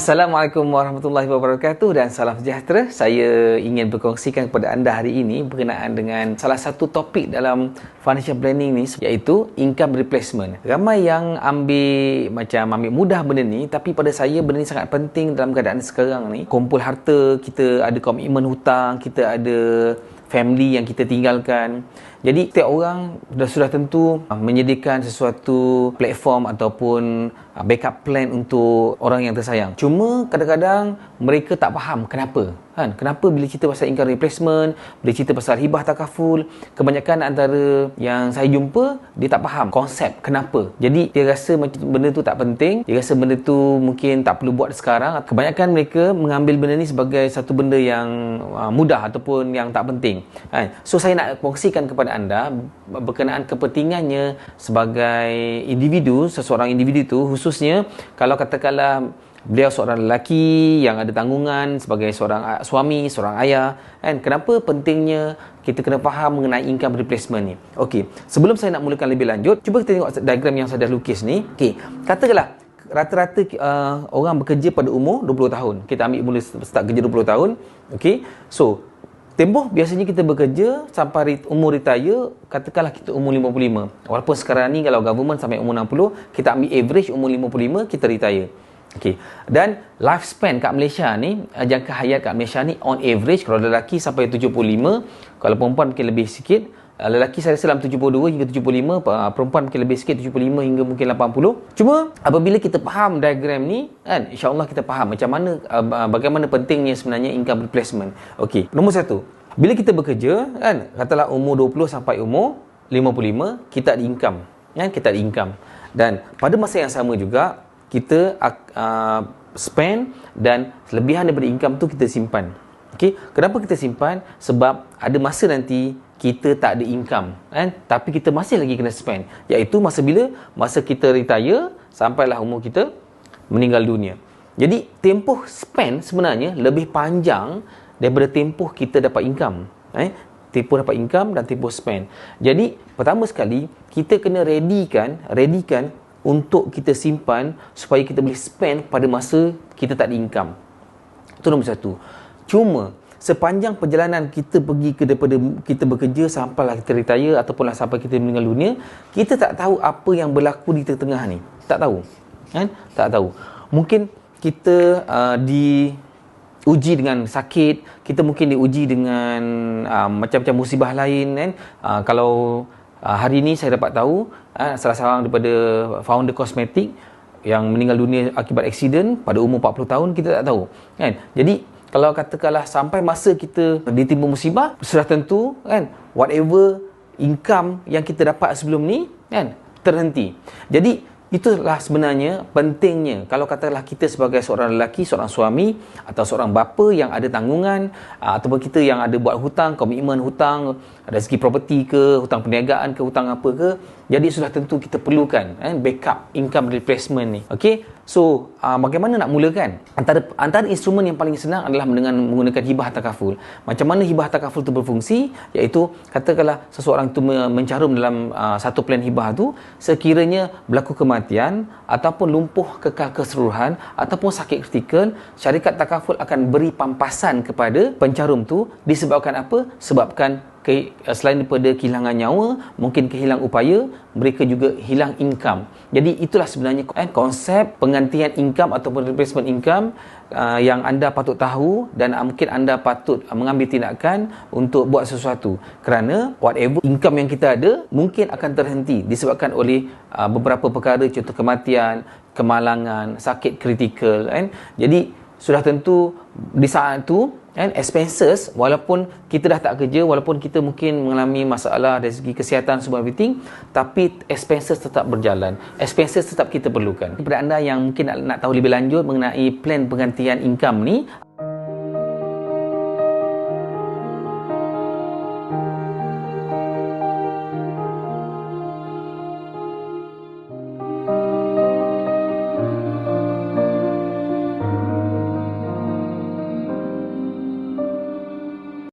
Assalamualaikum warahmatullahi wabarakatuh dan salam sejahtera. Saya ingin berkongsikan kepada anda hari ini berkenaan dengan salah satu topik dalam financial planning ni, iaitu income replacement. Ramai yang ambil mudah benda ni, tapi pada saya benda ni sangat penting dalam keadaan sekarang ni. Kumpul harta, kita ada komitmen hutang, kita ada family yang kita tinggalkan. Jadi setiap orang sudah tentu menyediakan sesuatu platform ataupun backup plan untuk orang yang tersayang. Cuma kadang-kadang mereka tak faham kenapa. Kenapa bila cerita pasal income replacement, bila cerita pasal hibah takaful, kebanyakan antara yang saya jumpa, dia tak faham konsep kenapa. Jadi dia rasa macam benda tu tak penting, dia rasa benda tu mungkin tak perlu buat sekarang. Kebanyakan mereka mengambil benda ni sebagai satu benda yang mudah ataupun yang tak penting. So saya nak kongsikan kepada anda berkenaan kepentingannya sebagai individu, seseorang individu tu, khususnya kalau katakanlah beliau seorang lelaki yang ada tanggungan sebagai seorang suami, seorang ayah, kan? Kenapa pentingnya kita kena faham mengenai income replacement ni? Okey, sebelum saya nak mulakan lebih lanjut, cuba kita tengok diagram yang saya dah lukis ni. Okey, katakanlah rata-rata orang bekerja pada umur 20 tahun. Kita ambil mula start kerja 20 tahun. Okey, so tempoh biasanya kita bekerja sampai umur retire, katakanlah kita umur 55. Walaupun sekarang ni kalau government sampai umur 60, kita ambil average umur 55, kita retire. Okey. Dan lifespan kat Malaysia ni, jangka hayat kat Malaysia ni on average kalau lelaki sampai 75, kalau perempuan mungkin lebih sikit. Lelaki saya rasa dalam 72 hingga 75, perempuan mungkin lebih sikit 75 hingga mungkin 80. Cuma apabila kita faham diagram ni, kan, insya-Allah kita faham macam mana bagaimana pentingnya sebenarnya income replacement. Okey, nombor satu, bila kita bekerja, kan, katalah umur 20 sampai umur 55, kita ada income, kan, kita ada income. Dan pada masa yang sama juga kita spend dan kelebihan daripada income tu kita simpan. Okey, kenapa kita simpan? Sebab ada masa nanti kita tak ada income, kan? Tapi kita masih lagi kena spend. Iaitu masa bila? Masa kita retire sampailah umur kita meninggal dunia. Jadi tempoh spend sebenarnya lebih panjang daripada tempoh kita dapat income. Tempoh dapat income dan tempoh spend. Jadi pertama sekali kita kena readykan untuk kita simpan supaya kita boleh spend pada masa kita tak ada income. Itu nombor satu. Cuma sepanjang perjalanan kita pergi daripada kita bekerja sampailah kita retire ataupun sampai kita meninggal dunia, kita tak tahu apa yang berlaku di tengah ni. Tak tahu. Kan? Tak tahu. Mungkin kita diuji dengan sakit, kita mungkin diuji dengan macam-macam musibah lain, kan? Kalau hari ni saya dapat tahu salah seorang daripada founder kosmetik yang meninggal dunia akibat aksiden pada umur 40 tahun, kita tak tahu, kan? Jadi kalau katakanlah sampai masa kita ditimpa musibah, sudah tentu, kan, whatever income yang kita dapat sebelum ni, kan, terhenti. Jadi itulah sebenarnya pentingnya kalau katakanlah kita sebagai seorang lelaki, seorang suami atau seorang bapa yang ada tanggungan, ataupun kita yang ada buat hutang, komitmen hutang dari segi property ke, hutang perniagaan ke, hutang apa ke, jadi sudah tentu kita perlukan backup income replacement ni. Okey, so bagaimana nak mulakan? Antara instrumen yang paling senang adalah dengan menggunakan hibah takaful. Macam mana hibah takaful tu berfungsi? Iaitu katakanlah seseorang tu mencarum dalam satu plan hibah tu, sekiranya berlaku kematian ataupun lumpuh kekal keseluruhan ataupun sakit kritikal, syarikat takaful akan beri pampasan kepada pencarum tu. Disebabkan apa? Sebabkan selain daripada kehilangan nyawa, mungkin kehilangan upaya, mereka juga hilang income. Jadi itulah sebenarnya konsep penggantian income ataupun replacement income yang anda patut tahu, dan mungkin anda patut mengambil tindakan untuk buat sesuatu, kerana whatever income yang kita ada mungkin akan terhenti disebabkan oleh beberapa perkara, contoh kematian, kemalangan, sakit kritikal, kan? Jadi sudah tentu di saat itu, expenses, walaupun kita dah tak kerja, walaupun kita mungkin mengalami masalah dari segi kesihatan semua everything, tapi expenses tetap berjalan, expenses tetap kita perlukan. Kepada anda yang mungkin nak tahu lebih lanjut mengenai plan penggantian income ni,